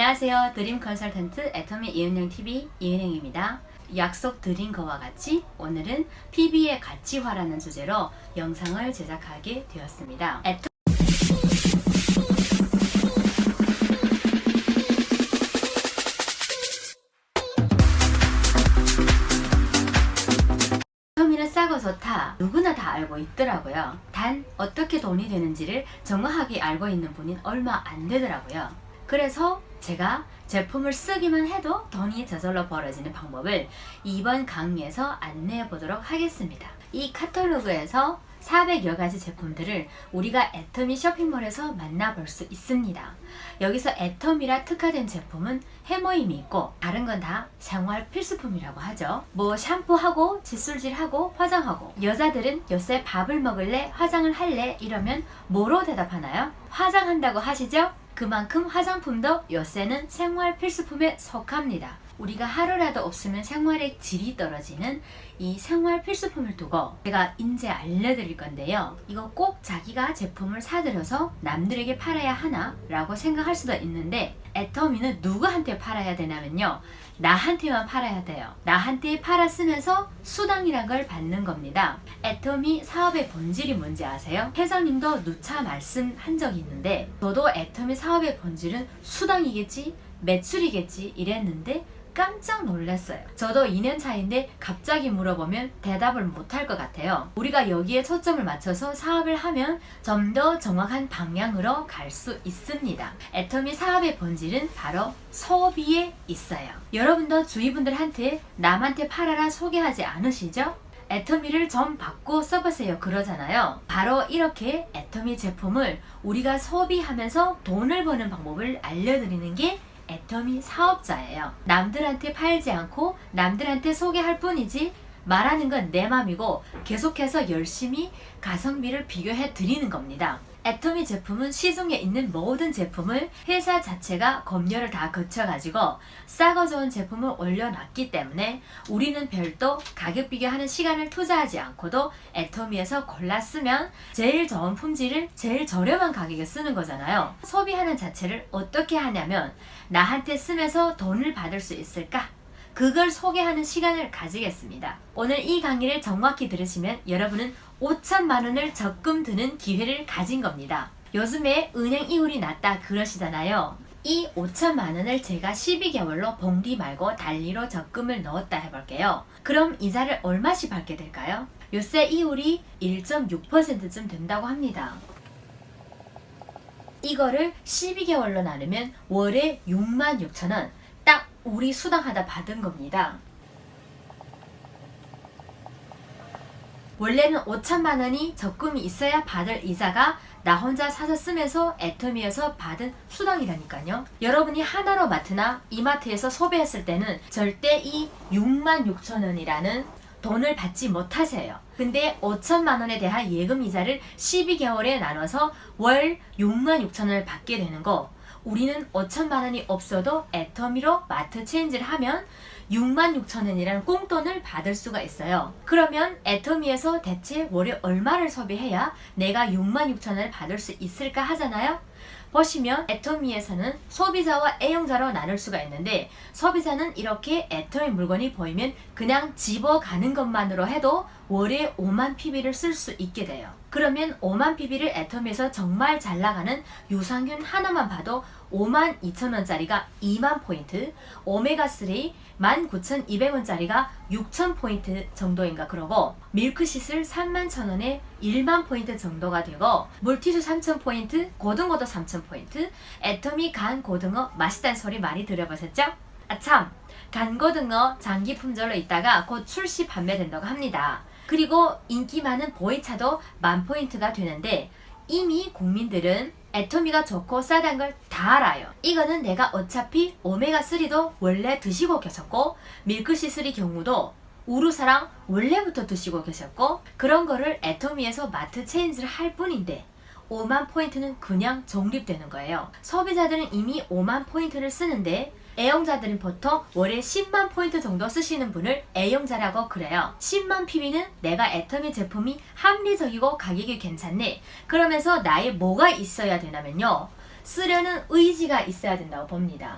안녕하세요. 드림 컨설턴트 애터미 이은영TV 이은영입니다. 약속드린 것과 같이 오늘은 PB의 가치화라는 주제로 영상을 제작하게 되었습니다. 애터미는 싸고 좋다. 누구나 다 알고 있더라고요. 단 어떻게 돈이 되는지를 정확하게 알고 있는 분은 얼마 안 되더라고요. 그래서 제가 제품을 쓰기만 해도 돈이 저절로 벌어지는 방법을 이번 강의에서 안내해 보도록 하겠습니다. 이 카탈로그에서 400여 가지 제품들을 우리가 애터미 쇼핑몰에서 만나볼 수 있습니다. 여기서 애터미라 특화된 제품은 해모임이 있고 다른 건 다 생활 필수품이라고 하죠. 뭐 샴푸하고 칫솔질하고 화장하고, 여자들은 요새 밥을 먹을래 화장을 할래 이러면 뭐로 대답하나요? 화장한다고 하시죠? 그만큼 화장품도 요새는 생활 필수품에 속합니다. 우리가 하루라도 없으면 생활의 질이 떨어지는 이 생활 필수품을 두고 제가 이제 알려드릴 건데요. 이거 꼭 자기가 제품을 사들여서 남들에게 팔아야 하나? 라고 생각할 수도 있는데, 애터미는 누구한테 팔아야 되냐면요, 나한테만 팔아야 돼요. 나한테 팔았으면서 수당이란 걸 받는 겁니다. 애터미 사업의 본질이 뭔지 아세요? 회장님도 누차 말씀한 적이 있는데, 저도 애터미 사업의 본질은 수당이겠지, 매출이겠지 이랬는데 깜짝 놀랐어요. 저도 2년 차인데 갑자기 물어보면 대답을 못할 것 같아요. 우리가 여기에 초점을 맞춰서 사업을 하면 좀 더 정확한 방향으로 갈 수 있습니다. 애터미 사업의 본질은 바로 소비에 있어요. 여러분도 주위 분들한테 남한테 팔아라 소개하지 않으시죠? 애터미를 좀 바꿔 써보세요 그러잖아요. 바로 이렇게 애터미 제품을 우리가 소비하면서 돈을 버는 방법을 알려드리는 게 애터미 사업자예요. 남들한테 팔지 않고 남들한테 소개할 뿐이지 말하는 건 내 맘이고 계속해서 열심히 가성비를 비교해 드리는 겁니다. 애터미 제품은 시중에 있는 모든 제품을 회사 자체가 검열을 다 거쳐가지고 싸고 좋은 제품을 올려놨기 때문에 우리는 별도 가격 비교하는 시간을 투자하지 않고도 애터미에서 골라 쓰면 제일 좋은 품질을 제일 저렴한 가격에 쓰는 거잖아요. 소비하는 자체를 어떻게 하냐면, 나한테 쓰면서 돈을 받을 수 있을까? 그걸 소개하는 시간을 가지겠습니다. 오늘 이 강의를 정확히 들으시면 여러분은 5천만 원을 적금 드는 기회를 가진 겁니다. 요즘에 은행 이율이 낮다 그러시잖아요. 이 5천만 원을 제가 12개월로 봉리 말고 단리로 적금을 넣었다 해볼게요. 그럼 이자를 얼마씩 받게 될까요? 요새 이율이 1.6%쯤 된다고 합니다. 이거를 12개월로 나누면 월에 66,000원, 딱 우리 수당하다 받은 겁니다. 원래는 5천만 원이 적금이 있어야 받을 이자가 나 혼자 사서 쓰면서 애터미에서 받은 수당이라니까요. 여러분이 하나로 마트나 이마트에서 소비했을 때는 절대 이 66,000원이라는 돈을 받지 못하세요. 근데 5천만 원에 대한 예금 이자를 12개월에 나눠서 월 66,000원을 받게 되는 거, 우리는 5천만 원이 없어도 애터미로 마트 체인지를 하면 66,000원이라는 꽁돈을 받을 수가 있어요. 그러면 애터미에서 대체 월에 얼마를 소비해야 내가 66,000원을 받을 수 있을까 하잖아요. 보시면 애터미에서는 소비자와 애용자로 나눌 수가 있는데, 소비자는 이렇게 애터미 물건이 보이면 그냥 집어가는 것만으로 해도 월에 5만 PB를 쓸 수 있게 돼요. 그러면 5만 PB를 애터미에서 정말 잘 나가는 유산균 하나만 봐도 52,000원짜리가 2만 포인트, 오메가3 19,200원짜리가 6,000포인트 정도인가 그러고, 밀크시슬 31,000원에 1만 포인트 정도가 되고, 물티슈 3,000포인트, 고등어도 3,000포인트, 애터미 간 고등어 맛있다는 소리 많이 들어보셨죠? 아참, 간 고등어 장기 품절로 있다가 곧 출시 판매된다고 합니다. 그리고 인기 많은 보이차도 10,000포인트가 되는데, 이미 국민들은 애터미가 좋고 싸단 걸 다 알아요. 이거는 내가 어차피 오메가3도 원래 드시고 계셨고, 밀크시슬의 경우도 우루사랑 원래부터 드시고 계셨고, 그런 거를 애터미에서 마트 체인지를 할 뿐인데 5만 포인트는 그냥 적립되는 거예요. 소비자들은 이미 5만 포인트를 쓰는데 애용자들은 보통 월에 10만 포인트 정도 쓰시는 분을 애용자라고 그래요. 10만 PB는 내가 애터미 제품이 합리적이고 가격이 괜찮네. 그러면서 나의 뭐가 있어야 되냐면요, 쓰려는 의지가 있어야 된다고 봅니다.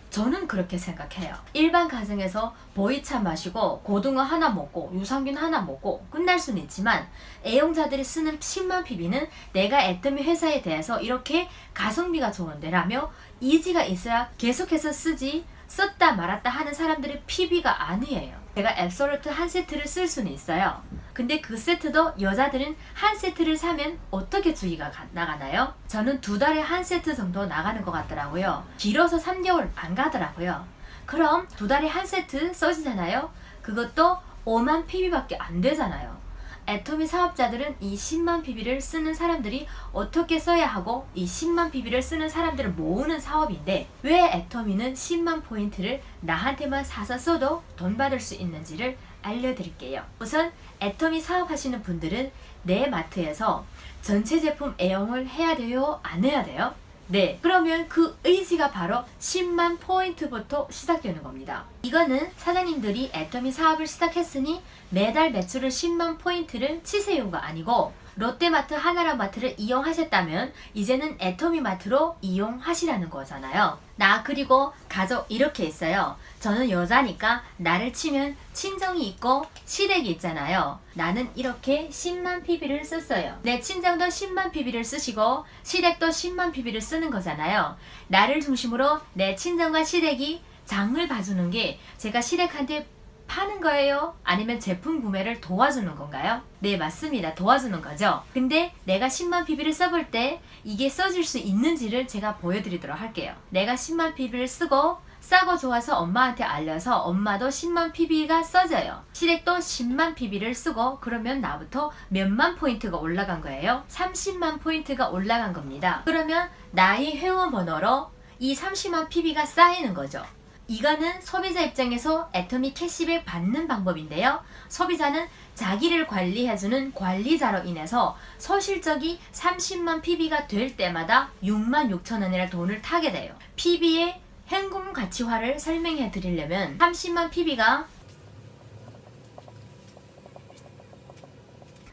저는 그렇게 생각해요. 일반 가정에서 보이차 마시고 고등어 하나 먹고 유산균 하나 먹고 끝날 수는 있지만 애용자들이 쓰는 10만 PB는 내가 애터미 회사에 대해서 이렇게 가성비가 좋은데라며 의지가 있어야 계속해서 쓰지, 썼다 말았다 하는 사람들의 PB가 아니에요. 제가 앱솔루트 한 세트를 쓸 수는 있어요. 근데 그 세트도 여자들은 한 세트를 사면 어떻게 주기가 나가나요? 저는 2달에 한 세트 정도 나가는 것 같더라고요. 길어서 3개월 안 가더라고요. 그럼 2달에 한 세트 써지잖아요? 그것도 5만 PB밖에 안 되잖아요. 애터미 사업자들은 이 10만 PB를 쓰는 사람들이 어떻게 써야 하고 이 10만 PB를 쓰는 사람들을 모으는 사업인데 왜 애터미는 10만 포인트를 나한테만 사서 써도 돈 받을 수 있는지를 알려드릴게요. 우선 애터미 사업하시는 분들은 내 마트에서 전체 제품 애용을 해야 돼요? 안 해야 돼요? 네, 그러면 그 의지가 바로 10만 포인트부터 시작되는 겁니다. 이거는 사장님들이 애터미 사업을 시작했으니 매달 매출을 10만 포인트를 치세요가 아니고 롯데마트, 하나라마트를 이용하셨다면 이제는 애터미 마트로 이용하시라는 거잖아요. 나 그리고 가족 이렇게 있어요. 저는 여자니까 나를 치면 친정이 있고 시댁이 있잖아요. 나는 이렇게 10만 PB를 썼어요. 내 친정도 10만 PB를 쓰시고 시댁도 10만 PB를 쓰는 거잖아요. 나를 중심으로 내 친정과 시댁이 장을 봐주는 게 제가 시댁한테 파는 거예요? 아니면 제품 구매를 도와주는 건가요? 네, 맞습니다. 도와주는 거죠. 근데 내가 10만 PB를 써볼 때 이게 써질 수 있는지를 제가 보여드리도록 할게요. 내가 10만 PB를 쓰고 싸고 좋아서 엄마한테 알려서 엄마도 10만 PB가 써져요. 시댁도 10만 PB를 쓰고 그러면 나부터 몇만 포인트가 올라간 거예요? 30만 포인트가 올라간 겁니다. 그러면 나의 회원 번호로 이 30만 PB가 쌓이는 거죠. 이거는 소비자 입장에서 애터미 캐시백 받는 방법인데요. 소비자는 자기를 관리해주는 관리자로 인해서 소실적이 30만 PB가 될 때마다 6만 6천 원이라 돈을 타게 돼요. PB의 현금 가치화를 설명해 드리려면 30만 PB가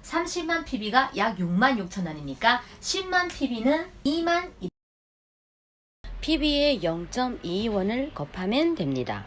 30만 PB가 약 6만 6천 원이니까 10만 PB는 2만 PB의 0.22원을 곱하면 됩니다.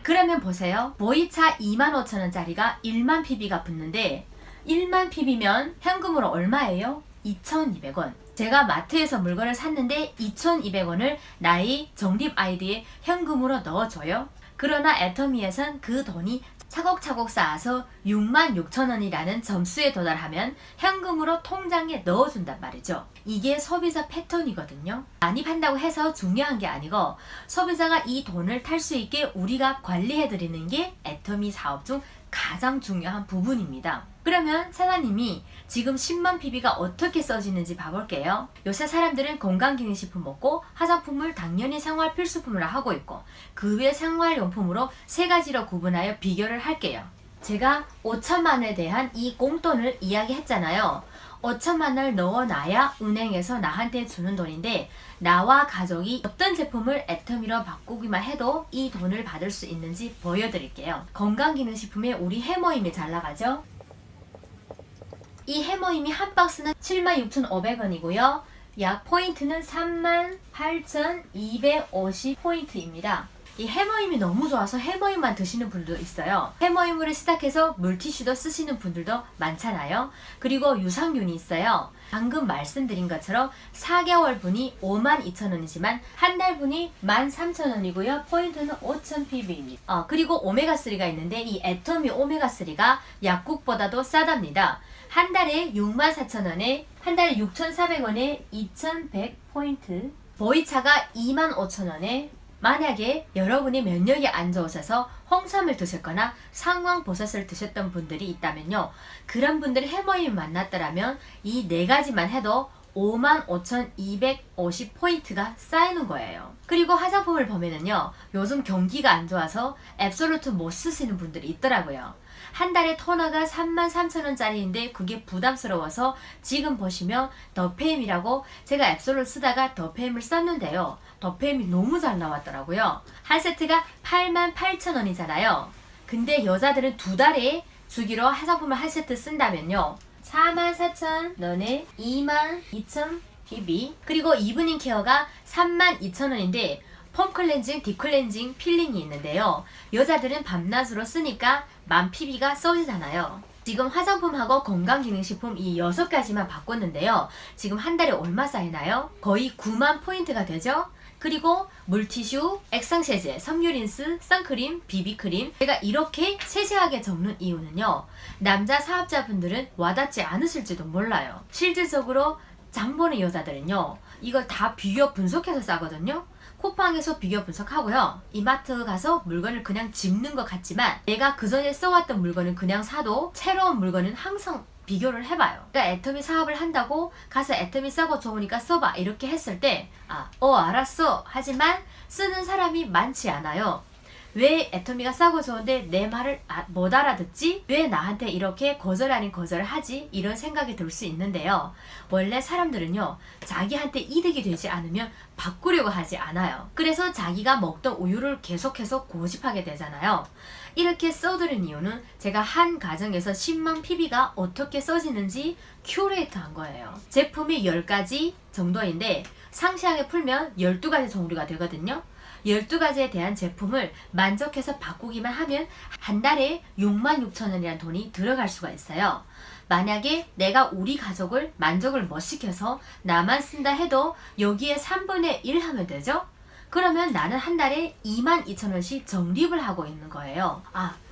그러면 보세요. 보이차 25,000원짜리가 1만 PB가 붙는데 1만 PB면 현금으로 얼마예요? 2,200원. 제가 마트에서 물건을 샀는데 2,200원을 나의 적립 아이디에 현금으로 넣어줘요. 그러나 애터미에선 그 돈이 차곡차곡 쌓아서 6만 6천 원이라는 점수에 도달하면 현금으로 통장에 넣어준단 말이죠. 이게 소비자 패턴이거든요. 많이 판다고 해서 중요한 게 아니고 소비자가 이 돈을 탈 수 있게 우리가 관리해드리는 게 애터미 사업 중 가장 중요한 부분입니다. 그러면 사장님이 지금 10만 PB가 어떻게 써지는지 봐볼게요. 요새 사람들은 건강기능식품 먹고 화장품을 당연히 생활 필수품으로 하고 있고 그 외 생활용품으로 3가지로 구분하여 비교를 할게요. 제가 5천만 원에 대한 이 꽁돈을 이야기했잖아요. 5천만 원을 넣어놔야 은행에서 나한테 주는 돈인데 나와 가족이 어떤 제품을 애터미로 바꾸기만 해도 이 돈을 받을 수 있는지 보여드릴게요. 건강기능식품에 우리 해모임이 잘 나가죠? 이 해모임이 한 박스는 76,500원이고요. 약 포인트는 38,250포인트입니다. 이 해모임이 너무 좋아서 해모임만 드시는 분들도 있어요. 해모임으로 시작해서 물티슈도 쓰시는 분들도 많잖아요. 그리고 유산균이 있어요. 방금 말씀드린 것처럼 4개월 분이 52,000원이지만 한 달 분이 13,000원이고요. 포인트는 5,000PB입니다. 그리고 오메가3가 있는데 이 애터미 오메가3가 약국보다도 싸답니다. 한 달에 64,000원에 한 달에 6,400원에 2,100포인트, 보이차가 25,000원에 만약에 여러분이 면역이 안 좋으셔서 홍삼을 드셨거나 상황버섯을 드셨던 분들이 있다면요. 그런 분들이 해모임 만났더라면 이 4가지만 해도 55,250포인트가 쌓이는 거예요. 그리고 화장품을 보면은요. 요즘 경기가 안 좋아서 앱솔루트 못 쓰시는 분들이 있더라고요. 한 달에 토너가 33,000원짜리인데 그게 부담스러워서 지금 보시면 더페임이라고 제가 앱솔을 쓰다가 더페임을 썼는데요. 더페임이 너무 잘 나왔더라고요. 한 세트가 88,000원이잖아요. 근데 여자들은 2달에 주기로 화장품을 한 세트 쓴다면요. 44,000원에 22,000 PB. 그리고 이브닝 케어가 32,000원인데 폼 클렌징, 딥클렌징, 필링이 있는데요. 여자들은 밤낮으로 쓰니까 만 PB가 써지잖아요. 지금 화장품하고 건강기능식품 이 6가지만 바꿨는데요. 지금 한 달에 얼마 쌓이나요? 거의 9만 포인트가 되죠? 그리고 물티슈, 액상세제, 섬유린스, 선크림, 비비크림. 제가 이렇게 세세하게 적는 이유는요. 남자 사업자분들은 와닿지 않으실지도 몰라요. 실질적으로 장 보는 여자들은요. 이걸 다 비교 분석해서 싸거든요. 쿠팡에서 비교 분석하고요. 이마트 가서 물건을 그냥 집는 것 같지만 내가 그전에 써왔던 물건은 그냥 사도 새로운 물건은 항상 비교를 해봐요. 그러니까 애터미 사업을 한다고 가서 애터미 싸고 좋으니까 써봐 이렇게 했을 때 알았어 하지만 쓰는 사람이 많지 않아요. 왜 애터미가 싸고 좋은데 내 말을 못 알아듣지? 왜 나한테 이렇게 거절 아닌 거절을 하지? 이런 생각이 들 수 있는데요. 원래 사람들은요. 자기한테 이득이 되지 않으면 바꾸려고 하지 않아요. 그래서 자기가 먹던 우유를 계속해서 고집하게 되잖아요. 이렇게 써드린 이유는 제가 한 가정에서 10만 PB가 어떻게 써지는지 큐레이트한 거예요. 제품이 10가지 정도인데 상시하게 풀면 12가지 종류가 되거든요. 12가지에 대한 제품을 만족해서 바꾸기만 하면 한 달에 66,000원이라는 돈이 들어갈 수가 있어요. 만약에 내가 우리 가족을 만족을 못 시켜서 나만 쓴다 해도 여기에 3분의 1 하면 되죠? 그러면 나는 한 달에 22,000원씩 적립을 하고 있는 거예요.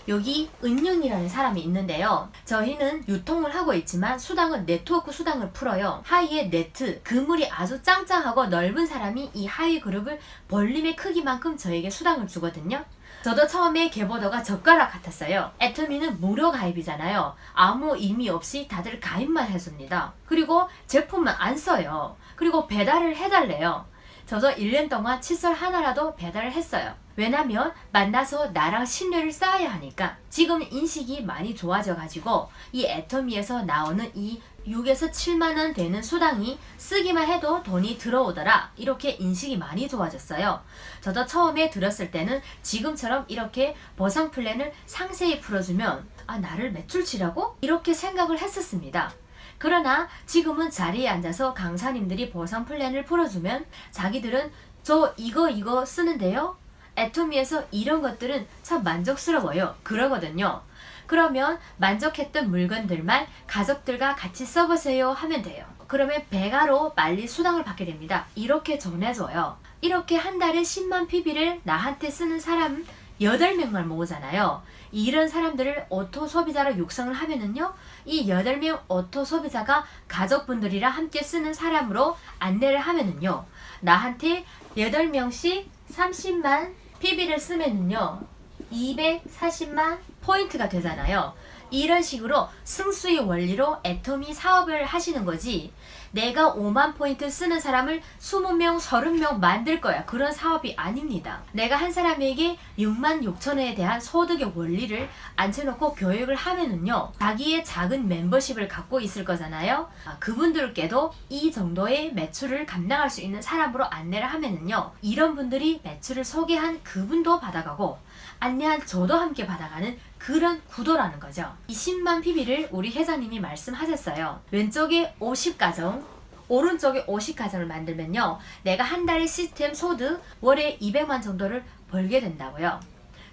여기 은윤이라는 사람이 있는데요. 저희는 유통을 하고 있지만 수당은 네트워크 수당을 풀어요. 하위의 네트, 그물이 아주 짱짱하고 넓은 사람이 이 하위 그룹을 벌림의 크기만큼 저에게 수당을 주거든요. 저도 처음에 개보더가 젓가락 같았어요. 애터미는 무료 가입이잖아요. 아무 의미 없이 다들 가입만 해줍니다. 그리고 제품만 안 써요. 그리고 배달을 해달래요. 저도 1년 동안 칫솔 하나라도 배달을 했어요. 왜냐면 만나서 나랑 신뢰를 쌓아야 하니까. 지금 인식이 많이 좋아져 가지고 이 애터미에서 나오는 이 6에서 7만원 되는 수당이 쓰기만 해도 돈이 들어오더라. 이렇게 인식이 많이 좋아졌어요. 저도 처음에 들었을 때는 지금처럼 이렇게 보상 플랜을 상세히 풀어주면 나를 매출치라고? 이렇게 생각을 했었습니다. 그러나 지금은 자리에 앉아서 강사님들이 보상 플랜을 풀어주면 자기들은 저 이거 쓰는데요? 애터미에서 이런 것들은 참 만족스러워요. 그러거든요. 그러면 만족했던 물건들만 가족들과 같이 써보세요 하면 돼요. 그러면 배가로 빨리 수당을 받게 됩니다. 이렇게 전해줘요. 이렇게 한 달에 10만 PB를 나한테 쓰는 사람 8명만 모으잖아요. 이런 사람들을 오토 소비자로 육성을 하면은요, 이 8명 오토 소비자가 가족분들이랑 함께 쓰는 사람으로 안내를 하면은요, 나한테 8명씩 30만 PB를 쓰면은요, 240만 포인트가 되잖아요. 이런 식으로 승수의 원리로 애터미 사업을 하시는 거지, 내가 5만 포인트 쓰는 사람을 20명, 30명 만들 거야. 그런 사업이 아닙니다. 내가 한 사람에게 6만 6천원에 대한 소득의 원리를 앉혀놓고 교육을 하면은요, 자기의 작은 멤버십을 갖고 있을 거잖아요. 그분들께도 이 정도의 매출을 감당할 수 있는 사람으로 안내를 하면은요, 이런 분들이 매출을 소개한 그분도 받아가고 안내한 저도 함께 받아가는 그런 구도라는 거죠. 이 10만 PB를 우리 회장님이 말씀하셨어요. 왼쪽에 50가정, 오른쪽에 50가정을 만들면요, 내가 한 달에 시스템 소득 월에 200만 정도를 벌게 된다고요.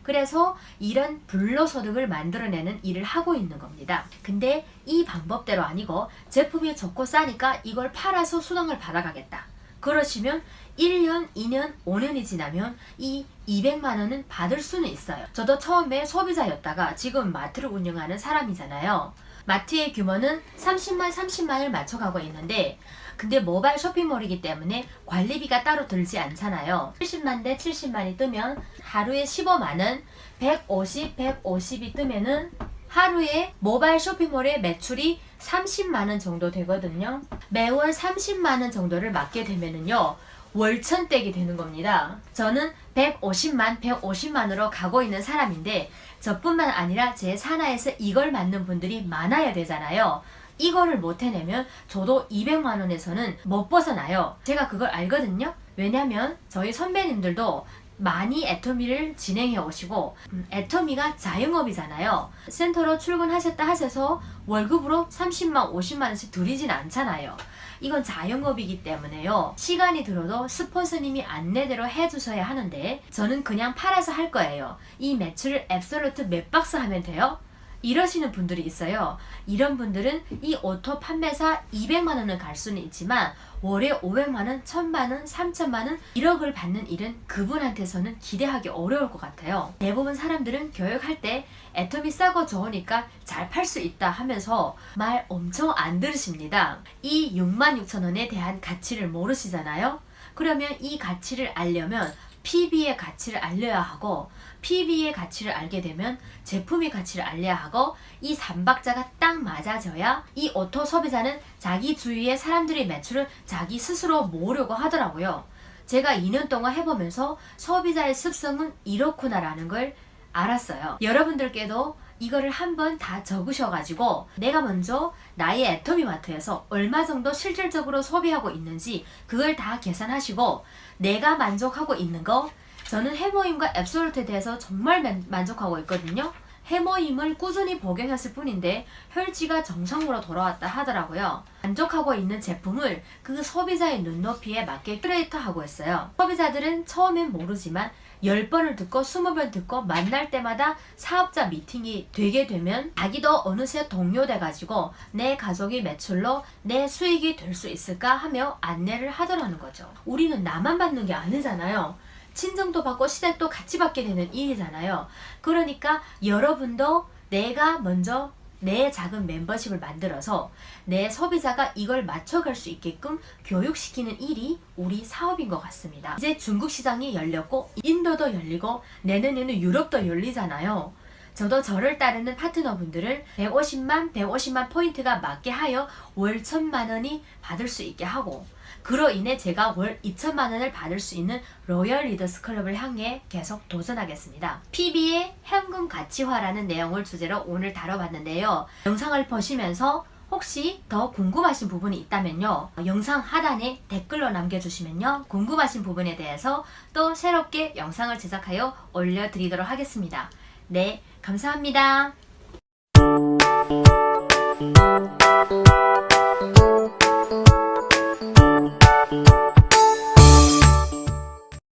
그래서 이런 불로소득을 만들어내는 일을 하고 있는 겁니다. 근데 이 방법대로 아니고 제품이 좋고 싸니까 이걸 팔아서 수당을 받아가겠다. 그러시면 1년, 2년, 5년이 지나면 이 200만원은 받을 수는 있어요. 저도 처음에 소비자였다가 지금 마트를 운영하는 사람이잖아요. 마트의 규모는 30만을 맞춰가고 있는데, 근데 모바일 쇼핑몰이기 때문에 관리비가 따로 들지 않잖아요. 70만 대 70만이 뜨면 하루에 15만원, 150이 뜨면은 하루에 모바일 쇼핑몰의 매출이 30만원 정도 되거든요. 매월 30만원 정도를 맡게 되면은요, 월천댁이 되는 겁니다. 저는 150만으로 가고 있는 사람인데, 저뿐만 아니라 제 산하에서 이걸 맡는 분들이 많아야 되잖아요. 이거를 못 해내면 저도 200만원에서는 못 벗어나요. 제가 그걸 알거든요. 왜냐면 저희 선배님들도 많이 애터미를 진행해 오시고 애터미가 자영업이잖아요. 센터로 출근하셨다 하셔서 월급으로 30만 50만 원씩 드리진 않잖아요. 이건 자영업이기 때문에요. 시간이 들어도 스폰서님이 안내대로 해주셔야 하는데 저는 그냥 팔아서 할 거예요. 이 매출을 앱솔루트 몇 박스 하면 돼요? 이러시는 분들이 있어요. 이런 분들은 이 오토 판매사 200만 원을 갈 수는 있지만 월에 500만 원, 1000만 원, 3000만 원, 1억을 받는 일은 그분한테서는 기대하기 어려울 것 같아요. 대부분 사람들은 교육할 때 애터미 싸고 좋으니까 잘 팔 수 있다 하면서 말 엄청 안 들으십니다. 이 66,000원에 대한 가치를 모르시잖아요. 그러면 이 가치를 알려면 PB의 가치를 알려야 하고 PB의 가치를 알게 되면 제품의 가치를 알려야 하고 이 3박자가 딱 맞아져야 이 오토 소비자는 자기 주위의 사람들의 매출을 자기 스스로 모으려고 하더라고요. 제가 2년 동안 해보면서 소비자의 습성은 이렇구나라는 걸 알았어요. 여러분들께도 이거를 한번 다 적으셔가지고 내가 먼저 나의 애터미마트에서 얼마 정도 실질적으로 소비하고 있는지 그걸 다 계산하시고 내가 만족하고 있는 거, 저는 해모임과 앱솔루트에 대해서 정말 만족하고 있거든요. 해모임을 꾸준히 복용했을 뿐인데 혈지가 정상으로 돌아왔다 하더라고요. 만족하고 있는 제품을 그 소비자의 눈높이에 맞게 큐레이터하고 있어요. 소비자들은 처음엔 모르지만 10번을 듣고 20번 듣고 만날 때마다 사업자 미팅이 되게 되면 자기도 어느새 동료돼가지고 내 가족이 매출로 내 수익이 될 수 있을까 하며 안내를 하더라는 거죠. 우리는 나만 받는 게 아니잖아요. 친정도 받고 시댁도 같이 받게 되는 일이잖아요. 그러니까 여러분도 내가 먼저 내 작은 멤버십을 만들어서 내 소비자가 이걸 맞춰갈 수 있게끔 교육시키는 일이 우리 사업인 것 같습니다. 이제 중국 시장이 열렸고 인도도 열리고 내년에는 유럽도 열리잖아요. 저도 저를 따르는 파트너분들을 150만 포인트가 맞게 하여 월 1000만 원이 받을 수 있게 하고 그로 인해 제가 월 2천만 원을 받을 수 있는 로열 리더스 클럽을 향해 계속 도전하겠습니다. PB의 현금 가치화라는 내용을 주제로 오늘 다뤄봤는데요. 영상을 보시면서 혹시 더 궁금하신 부분이 있다면요. 영상 하단에 댓글로 남겨주시면요. 궁금하신 부분에 대해서 또 새롭게 영상을 제작하여 올려드리도록 하겠습니다. 네, 감사합니다.